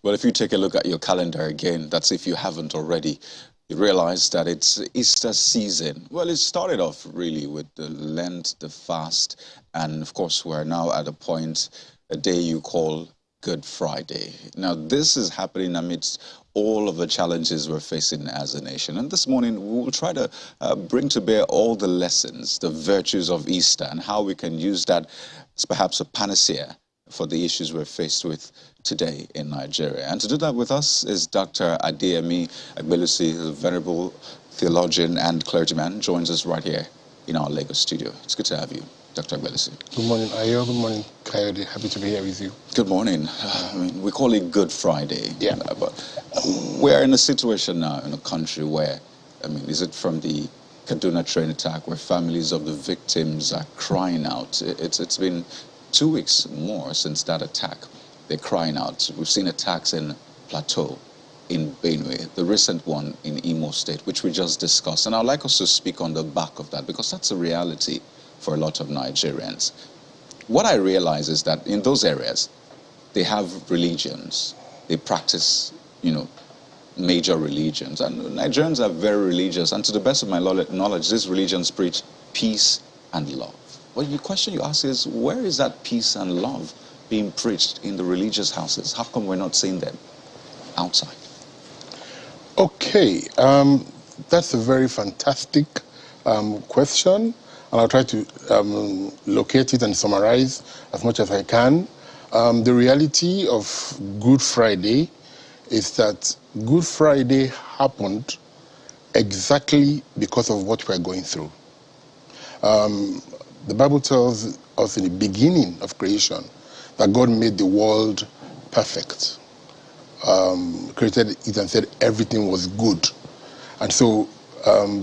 Well, if you take a look at your calendar again, that's if you haven't already, you realize that it's Easter season. Well, it started off really with the Lent, the fast, and of course we're now at a day you call Good Friday. Now, this is happening amidst all of the challenges we're facing as a nation. And this morning, we will try to bring to bear all the lessons, the virtues of Easter, and how we can use that as perhaps a panacea for the issues we're faced with today in Nigeria. And to do that with us is Dr. Adeyemi Agbelusi, a venerable theologian and clergyman, joins us right here in our Lagos studio. It's good to have you, Dr. Agbelusi. Good morning, Ayo. Good morning, Coyote. Happy to be here with you. Good morning. I mean, we call it Good Friday. Yeah. But we're in a situation now in a country where, I mean, is it from the Kaduna train attack where families of the victims are crying out? It's been 2 weeks more since that attack. They're crying out. We've seen attacks in Plateau, in Benue, the recent one in Imo State, which we just discussed. And I'd like us to speak on the back of that because that's a reality for a lot of Nigerians. What I realize is that in those areas, they have religions. They practice, major religions. And Nigerians are very religious. And to the best of my knowledge, these religions preach peace and love. Well, the question you ask is, where is that peace and love being preached in the religious houses? How come we're not seeing them outside? Okay, that's a very fantastic question. And I'll try to locate it and summarize as much as I can. The reality of Good Friday is that Good Friday happened exactly because of what we're going through. The Bible tells us in the beginning of creation that God made the world perfect. Created it and said everything was good. And so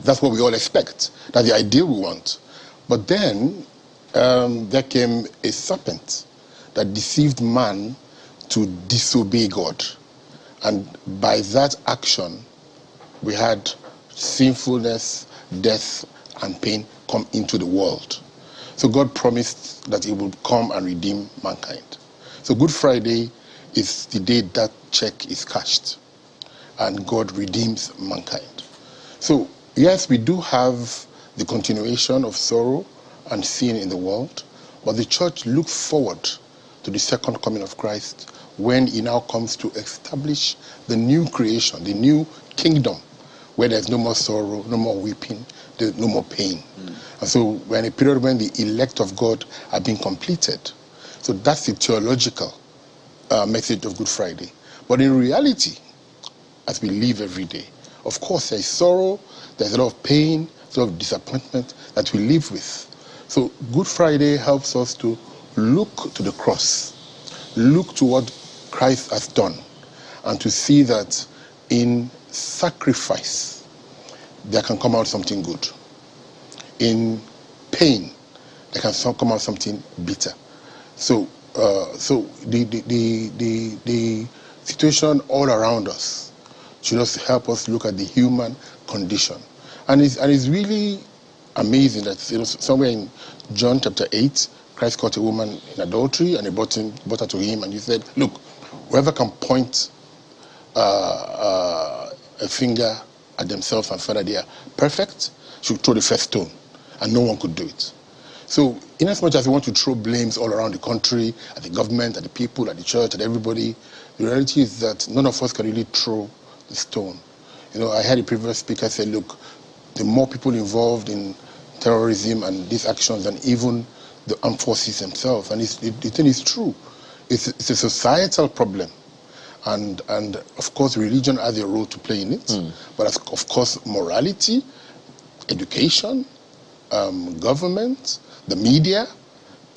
that's what we all expect. That's the ideal we want. But then there came a serpent that deceived man to disobey God. And by that action, we had sinfulness, death, and pain come into the world. So God promised that he would come and redeem mankind. So Good Friday is the day that check is cashed and God redeems mankind. So yes, we do have the continuation of sorrow and sin in the world, but the church looks forward to the second coming of Christ when he now comes to establish the new creation, the new kingdom, where there's no more sorrow, no more weeping, there's no more pain. And so we're in a period when the elect of God are being completed. So that's the theological message of Good Friday. But in reality, as we live every day, of course there's sorrow, there's a lot of pain, a lot of disappointment that we live with. So Good Friday helps us to look to the cross, look to what Christ has done, and to see that in sacrifice, there can come out something good. In pain, there can come out something bitter. So the situation all around us should also help us look at the human condition. And it's really amazing that somewhere in John chapter 8, Christ caught a woman in adultery and he brought her to him and he said, look, whoever can point a finger at themselves and find that they are perfect should throw the first stone, and no one could do it. So in as much as we want to throw blames all around the country, at the government, at the people, at the church, at everybody, the reality is that none of us can really throw the stone. I heard a previous speaker say, look, the more people involved in terrorism and these actions than even the armed forces themselves. And the thing is true. It's a societal problem. And of course, religion has a role to play in it. But of course, morality, education, government, the media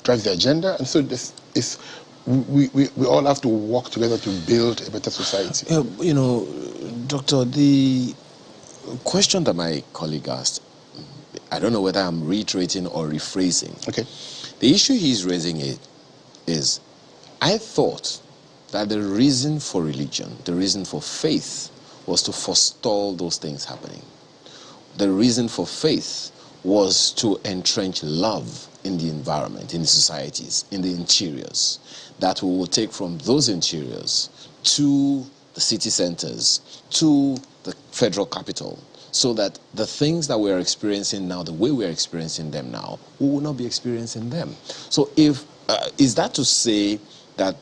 drives the agenda. And so we all have to work together to build a better society. Doctor, the question that my colleague asked, I don't know whether I'm reiterating or rephrasing. Okay. The issue he's raising is, I thought that the reason for religion, the reason for faith, was to forestall those things happening. The reason for faith was to entrench love in the environment, in the societies, in the interiors, that we will take from those interiors to the city centers, to the federal capital, so that the things that we're experiencing now, the way we're experiencing them now, we will not be experiencing them. So if is that to say that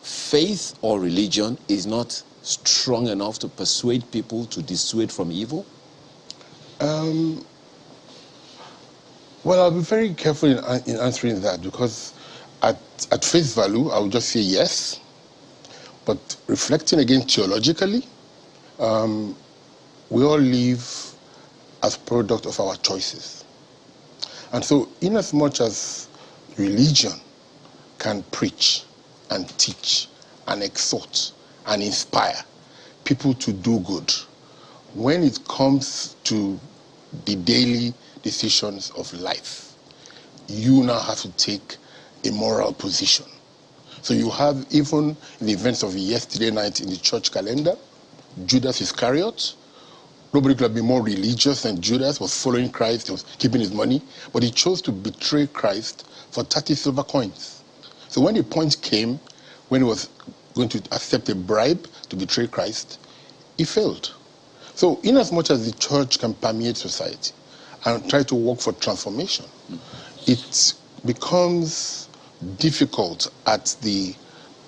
faith or religion is not strong enough to persuade people to dissuade from evil? Well, I'll be very careful in answering that, because at face value, I would just say yes. But reflecting again theologically, we all live as product of our choices. And so inasmuch as religion can preach and teach and exhort and inspire people to do good, when it comes to the daily decisions of life, you now have to take a moral position. So you have, even in the events of yesterday night in the church calendar, Judas Iscariot. Nobody could have been more religious than Judas. Was following Christ, he was keeping his money, but he chose to betray Christ for 30 silver coins. So when the point came, when he was going to accept a bribe to betray Christ, he failed. So inasmuch as the church can permeate society and try to work for transformation, it becomes difficult at the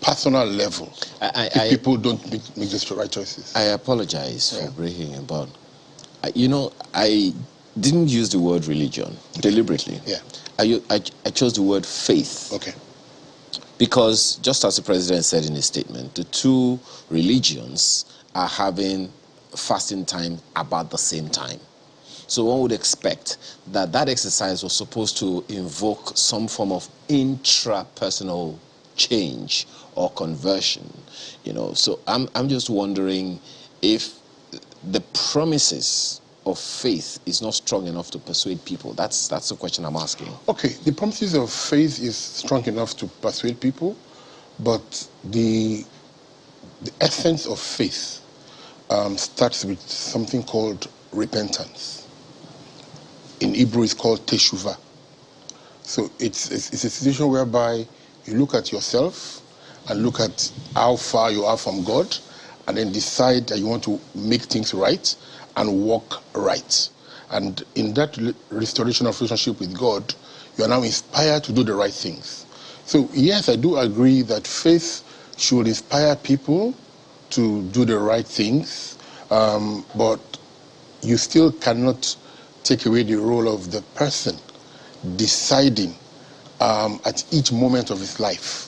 personal level if people don't make the right choices. I apologize for breaking it, but I didn't use the word religion deliberately. Yeah. I chose the word faith. Okay. Because just as the president said in his statement, the two religions are having fasting time about the same time. So one would expect that that exercise was supposed to invoke some form of intra-personal change or conversion, So I'm just wondering if the promises of faith is not strong enough to persuade people. That's the question I'm asking. Okay, the promises of faith is strong enough to persuade people, but the essence of faith starts with something called repentance. In Hebrew, it's called teshuvah. So it's a situation whereby you look at yourself and look at how far you are from God, and then decide that you want to make things right and walk right. And in that restoration of relationship with God, you are now inspired to do the right things. So yes, I do agree that faith should inspire people to do the right things, but you still cannot take away the role of the person deciding at each moment of his life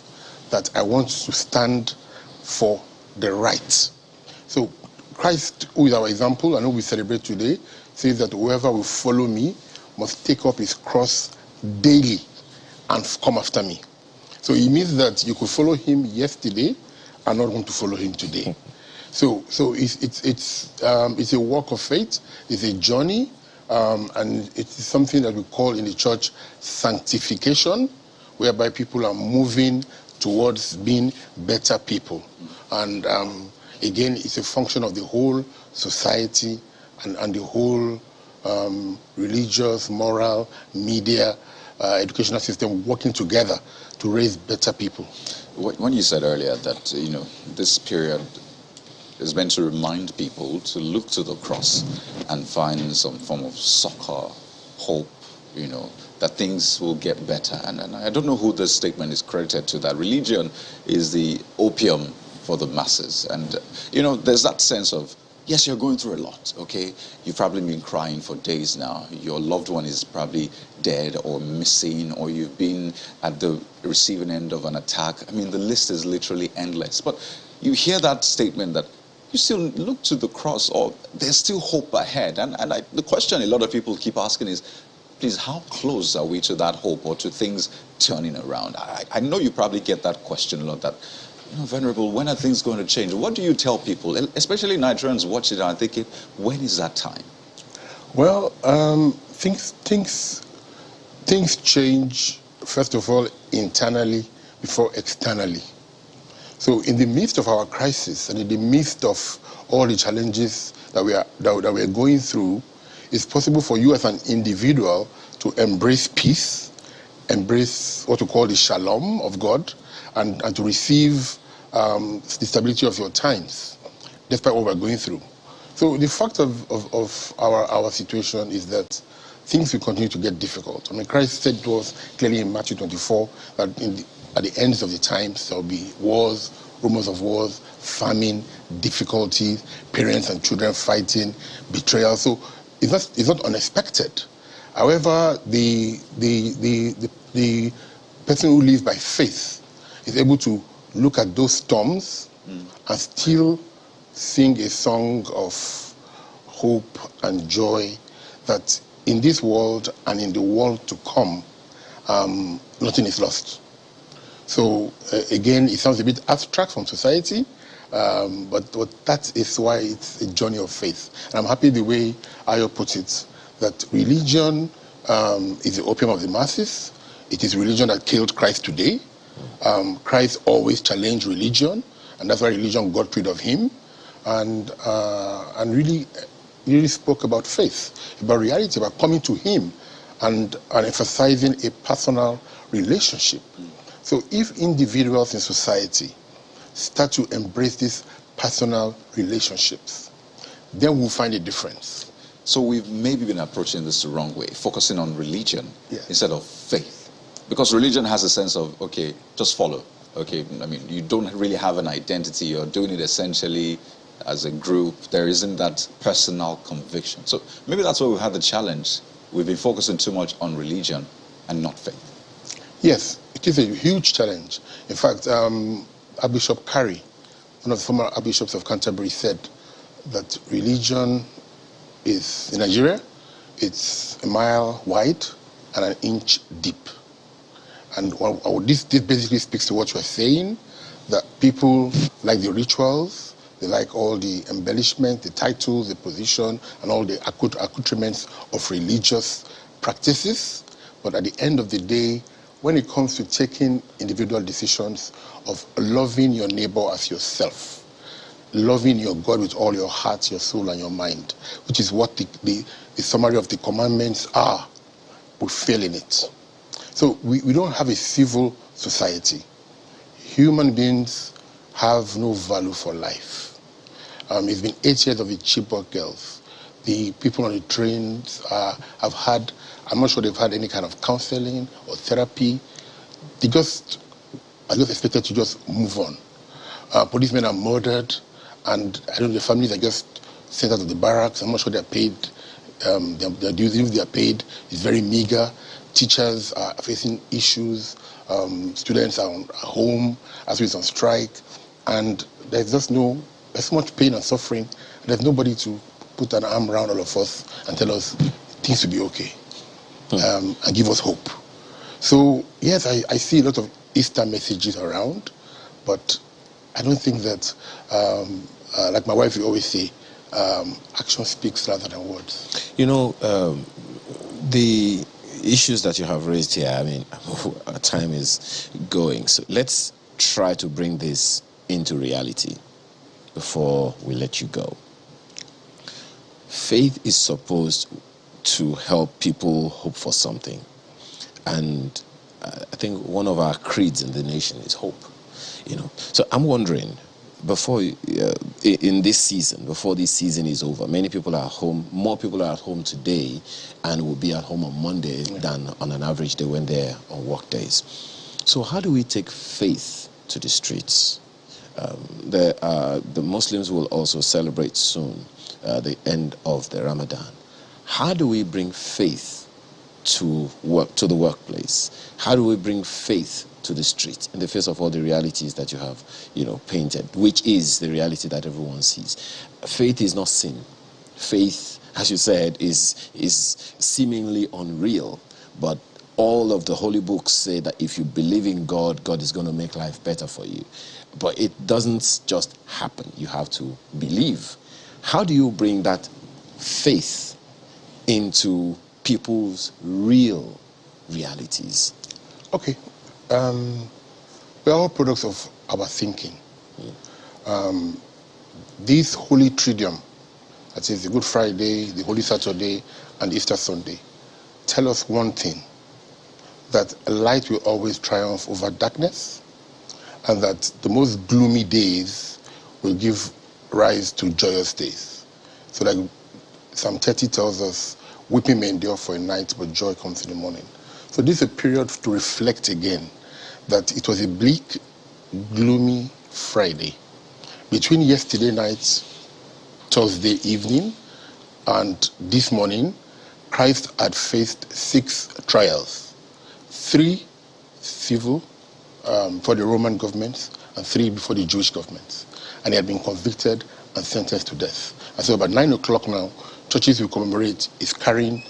that I want to stand for the right. So Christ, who is our example, and who we celebrate today, says that whoever will follow me must take up his cross daily and come after me. So it means that you could follow him yesterday and not want to follow him today. So it's a walk of faith, it's a journey, and it's something that we call in the church sanctification, whereby people are moving towards being better people. And again, it's a function of the whole society and the whole religious, moral, media, educational system working together to raise better people. When you said earlier that, this period is meant to remind people to look to the cross and find some form of succor, hope, that things will get better. And I don't know who this statement is credited to, that religion is the opium for the masses. And, there's that sense of, yes, you're going through a lot, okay? You've probably been crying for days now. Your loved one is probably dead or missing, or you've been at the receiving end of an attack. I mean, the list is literally endless. But you hear that statement that you still look to the cross, or there's still hope ahead. And the question a lot of people keep asking is, please, how close are we to that hope or to things turning around? I know you probably get that question a lot, that, Venerable, when are things going to change? What do you tell people, especially Nigerians watching it and thinking, when is that time? Well, things change, first of all, internally before externally. So in the midst of our crisis and in the midst of all the challenges that we are going through, it's possible for you as an individual to embrace peace, embrace what we call the shalom of God, and to receive the stability of your times, despite what we're going through. So the fact of our situation is that things will continue to get difficult. I mean, Christ said to us clearly in Matthew 24 that at the ends of the times there will be wars, rumors of wars, famine, difficulties, parents and children fighting, betrayal. So it's not unexpected. However, the person who lives by faith is able to look at those storms and still sing a song of hope and joy that in this world and in the world to come, nothing is lost. So again, it sounds a bit abstract from society, but that is why it's a journey of faith. And I'm happy the way Ayo put it, that religion is the opium of the masses. It is religion that killed Christ today. Christ always challenged religion, and that's why religion got rid of him. And really spoke about faith, about reality, about coming to him and emphasizing a personal relationship. So if individuals in society start to embrace these personal relationships, then we'll find a difference. So we've maybe been approaching this the wrong way, focusing on religion instead of faith. Because religion has a sense of, okay, just follow. Okay, I mean, you don't really have an identity. You're doing it essentially as a group. There isn't that personal conviction. So maybe that's why we've had the challenge. We've been focusing too much on religion and not faith. Yes, it is a huge challenge. In fact, Archbishop Carey, one of the former archbishops of Canterbury, said that religion is, in Nigeria, it's a mile wide and an inch deep. And this basically speaks to what you're saying, that people like the rituals, they like all the embellishment, the titles, the position, and all the accoutrements of religious practices. But at the end of the day, when it comes to taking individual decisions of loving your neighbor as yourself, loving your God with all your heart, your soul, and your mind, which is what the summary of the commandments are, we fail in it. So we don't have a civil society. Human beings have no value for life. It's been 8 years of the Chibok girls. The people on the trains have had, I'm not sure they've had any kind of counseling or therapy. They are just expected to just move on. Policemen are murdered, and I don't know, the families are just sent out of the barracks. I'm not sure they're paid. Their dues, if they are paid, is very meager. Teachers are facing issues. Students are at home, as well as on strike, and there's so much pain and suffering. And there's nobody to put an arm around all of us and tell us things will be okay, and give us hope. So yes, I see a lot of Easter messages around, but I don't think that, like my wife will always say, action speaks louder than words. You know, the issues that you have raised here, I mean, our time is going. So let's try to bring this into reality before we let you go. Faith is supposed to help people hope for something. And I think one of our creeds in the nation is hope. You know, so I'm wondering, before in this season, before this season is over, many people are at home. More people are at home today, and will be at home on Monday than on an average day when they're on work days. So how do we take faith to the streets? The Muslims will also celebrate soon the end of the Ramadan. How do we bring faith to the workplace? How do we bring faith to the street in the face of all the realities that you have, painted, which is the reality that everyone sees? Faith is not sin. Faith, as you said, is seemingly unreal, but all of the holy books say that if you believe in God, God is going to make life better for you. But it doesn't just happen. You have to believe. How do you bring that faith into people's real realities? Okay. We're all products of our thinking. This Holy Triduum, that is the Good Friday, the Holy Saturday, and Easter Sunday, tell us one thing, that light will always triumph over darkness, and that the most gloomy days will give rise to joyous days. So like Psalm 30 tells us, weeping may endure for a night, but joy comes in the morning. So this is a period to reflect again that it was a bleak, gloomy Friday. Between yesterday night, Thursday evening, and this morning, Christ had faced 6 trials. 3 civil for the Roman government and 3 before the Jewish government. And he had been convicted and sentenced to death. And so about 9 o'clock now, churches will commemorate his carrying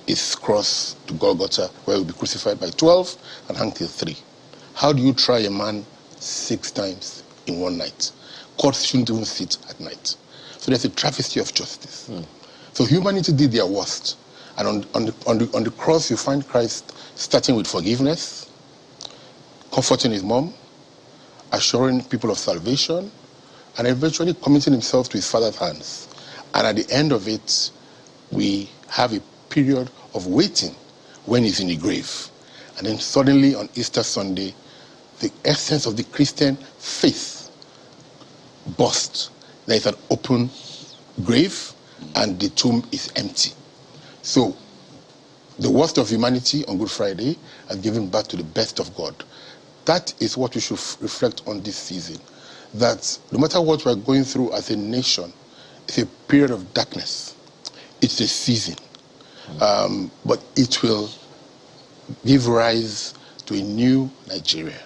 his cross to Golgotha, where he will be crucified by 12 and hung till 3. How do you try a man 6 times in one night? Courts shouldn't even sit at night. So there's a travesty of justice. So humanity did their worst. And on the cross, you find Christ starting with forgiveness, comforting his mom, assuring people of salvation, and eventually committing himself to his Father's hands. And at the end of it, we have a period of waiting when he's in the grave. And then suddenly on Easter Sunday, the essence of the Christian faith burst. There is an open grave and the tomb is empty. So the worst of humanity on Good Friday has given birth to the best of God. That is what we should reflect on this season. That no matter what we're going through as a nation, it's a period of darkness. It's a season. But it will give rise to a new Nigeria.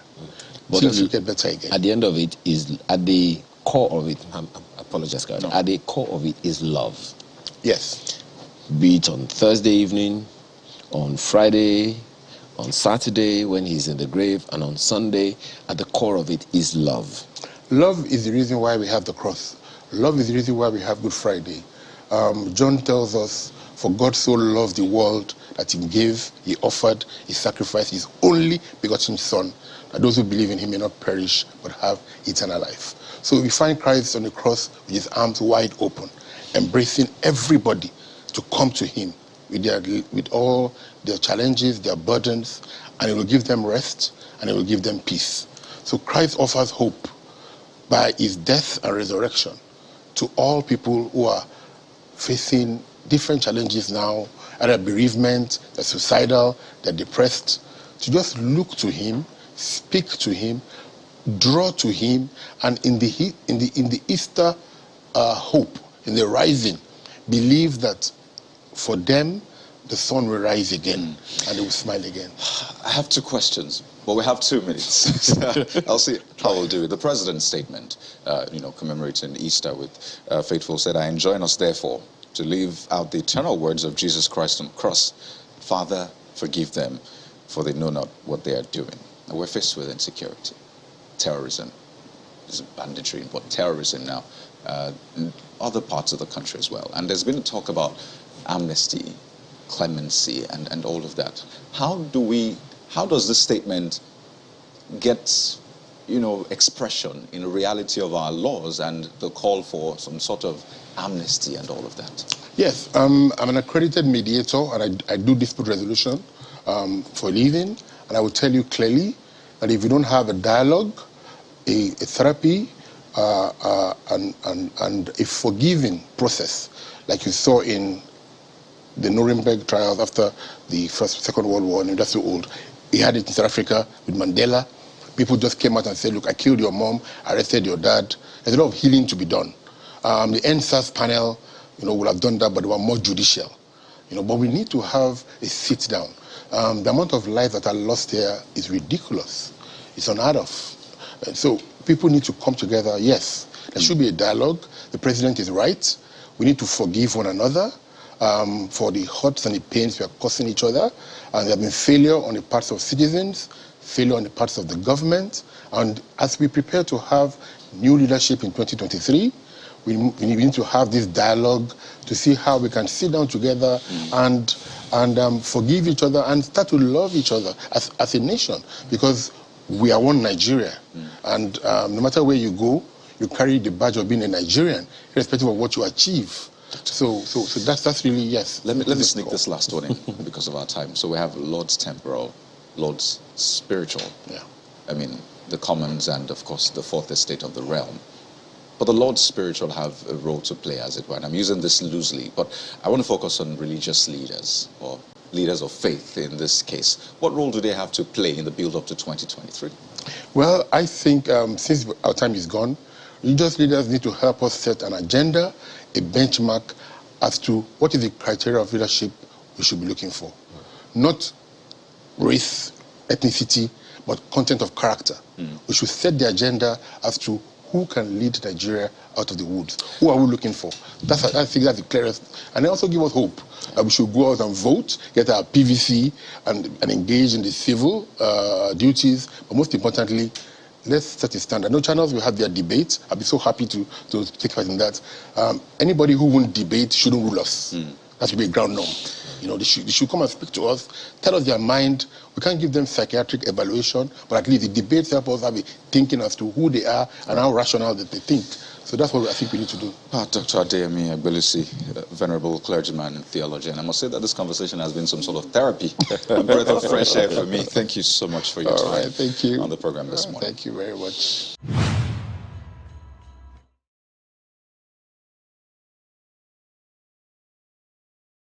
But Things will get better again. At the end of it is, at the core of it, I apologize, God. No. At the core of it is love. Yes. Be it on Thursday evening, on Friday, on Saturday when he's in the grave, and on Sunday, at the core of it is love. Love is the reason why we have the cross. Love is the reason why we have Good Friday. John tells us, for God so loved the world that he gave, he offered, he sacrificed his only begotten Son, that those who believe in him may not perish but have eternal life. So we find Christ on the cross with his arms wide open, embracing everybody to come to him with all their challenges, their burdens, and he will give them rest and he will give them peace. So Christ offers hope by his death and resurrection to all people who are facing different challenges now, either bereavement, they're suicidal, they're depressed, to just look to him, speak to him, draw to him, and in the Easter hope, in the rising, believe that for them the sun will rise again and they will smile again. I have 2 questions, but we have 2 minutes. I'll see how we'll do it. The president's statement, commemorating Easter with faithful said, I enjoin us therefore to leave out the eternal words of Jesus Christ on the cross. Father, forgive them, for they know not what they are doing. And we're faced with insecurity, terrorism. There's banditry, but terrorism now, in other parts of the country as well. And there's been talk about amnesty, clemency, and all of that. How does this statement get, expression in the reality of our laws and the call for some sort of amnesty and all of that? Yes, I'm an accredited mediator and I do dispute resolution for a living. And I will tell you clearly that if you don't have a dialogue, a therapy, and a forgiving process, like you saw in the Nuremberg trials after the Second World War, and that's so old. He had it in South Africa with Mandela. People just came out and said, look, I killed your mom, arrested your dad. There's a lot of healing to be done. The NSAS panel, would have done that, but they were more judicial. But we need to have a sit down. The amount of lives that are lost here is ridiculous. It's unheard of. And so people need to come together. Yes, there should be a dialogue. The president is right. We need to forgive one another for the hurts and the pains we are causing each other. And there have been failure on the parts of citizens, failure on the parts of the government. And as we prepare to have new leadership in 2023, we need to have this dialogue to see how we can sit down together and forgive each other and start to love each other as a nation, because we are one Nigeria. And no matter where you go, you carry the badge of being a Nigerian, irrespective of what you achieve. So that's really, yes. Let me sneak this last one in because of our time. So we have Lord's temporal, Lord's spiritual. Yeah. I mean, the commons and, of course, the fourth estate of the realm. But the Lord's Spirit will have a role to play, as it were. And I'm using this loosely, but I want to focus on religious leaders, or leaders of faith in this case. What role do they have to play in the build-up to 2023? Well, I think since our time is gone, religious leaders need to help us set an agenda, a benchmark as to what is the criteria of leadership we should be looking for. Not race, ethnicity, but content of character. We should set the agenda as to who can lead Nigeria out of the woods. Who are we looking for? I think that's the clearest. And they also give us hope that we should go out and vote, get our PVC, and engage in the civil duties. But most importantly, let's set a standard. No channels will have their debate. I'll be so happy to take part in that. Anybody who won't debate shouldn't rule us. That should be a ground norm. You know, they should come and speak to us, tell us their mind. We can't give them psychiatric evaluation, but at least the debates help us have a thinking as to who they are and how rational that they think. So that's what I think we need to do. Dr. Adeyemi Agbelusi, venerable clergyman and theologian. I must say that this conversation has been some sort of therapy, a breath of fresh air for me. Thank you so much for your time Thank you. on the program this morning. Thank you very much.